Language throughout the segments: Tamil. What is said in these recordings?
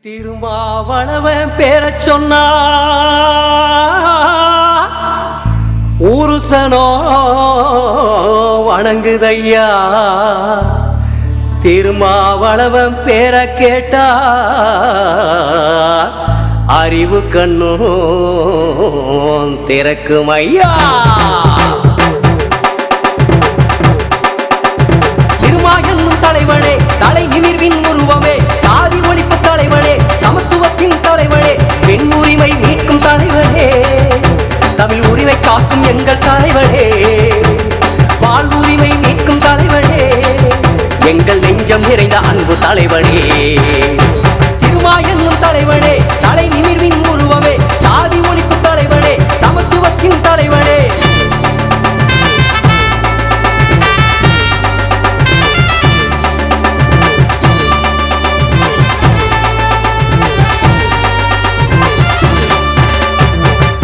திருமாவளவன் பேரச் சொன்னா ஊருசனோ வணங்குதையா. திருமாவளவன் பேர கேட்டா அறிவு கண்ணும் திறக்கும் ஐயா. திருமா என்னும் தலைவனே, தலை நிமிர்வின் உருவமே, தாதி ஒழிப்பு தலைவனே, சமத்துவத்தின் தலைவனே, பெண் உரிமை மீட்கும் தலைவனே, தமிழ் உரிமை காக்கும் எங்கள் தலைவனே, வாழ்வுரிமை மீட்கும் தலைவனே, எங்கள் நெஞ்சம் நிறைந்த அன்பு தலைவனே. திருமா என்னும் தலைவனே, தலை நிமிர்வின் உருவமே, சாதி ஒழிப்பு தலைவனே, சமத்துவத்தின் தலைவனே.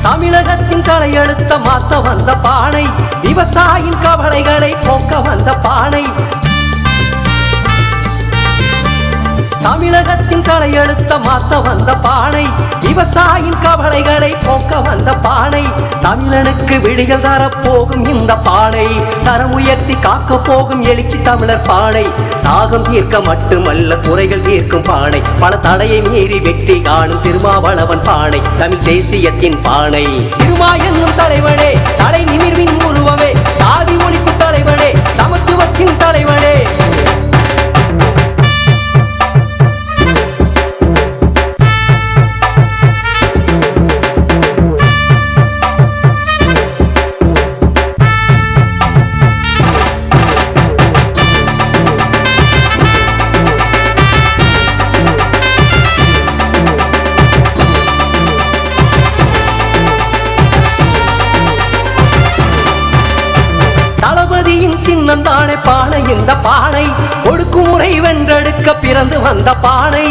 தமிழகத்தின் தலையெழுத்த மாத்த வந்த பானை, விவசாயின் கவலைகளை போக்க வந்த பானை. தமிழகத்தின் தலையெழுத்த மாத்த வந்த பானை, விவசாயின் கவலைகளை போக்க வந்த பானை. தமிழனுக்கு விடிகள் தரப்போகும் இந்த பானை, தரம் உயர்த்தி காக்க போகும் எழுச்சி தமிழர் பானை. தாகம் தீர்க்க மட்டுமல்ல குறைகள் தீர்க்கும் பானை, பல தடையை மீறி வெற்றி காணும் திருமாவளவன் பானை, தமிழ் தேசியத்தின் பானை. திருமா என்னும் தலைவனே, தலை நிமிர்வின் உருவமே, சாதி ஒழிப்பு தலைவனே, சமத்துவத்தின் தலைவனே. சின்னம் தானே பானை இந்த பானை, ஒடுக்குமுறை வென்றெடுக்க பிறந்து வந்த பானை.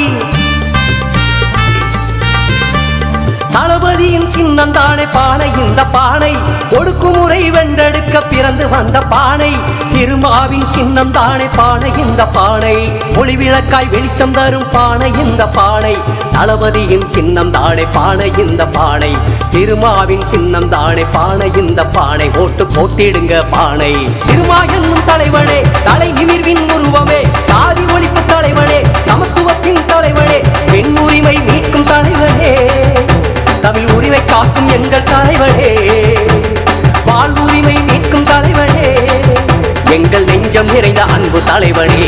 தளபதியின் சின்னம் தானே பானை இந்த பானை, ஒடுக்குமுறை வென்றெடுக்க பிறந்து வந்த பானை. திருமாவின் சின்னம் தானே பானை இந்த பானை, ஒளி விளக்காய் வெளிச்சம் தரும் பானை இந்த பானை. தளபதியின் சின்னம் தானே பானை இந்த பானை, திருமாவின் சின்னம் தானே பானை இந்த பானை. ஓட்டு போட்டிடுங்க பானை. திருமா என்னும் தலைவனே, தலை நிமிர்வின் உருவமே, தாதி ஒழிப்பு தலைவனே, சமத்துவத்தின் தலைவனே, பெண் உரிமை மீட்கும் தலைவனே, தமிழ் உரிமை காக்கும் எங்கள் தலைவனே, வாழ்வுரிமை மீட்கும் தலைவனே, எங்கள் நெஞ்சம் நிறைந்த அன்பு தலைவனே.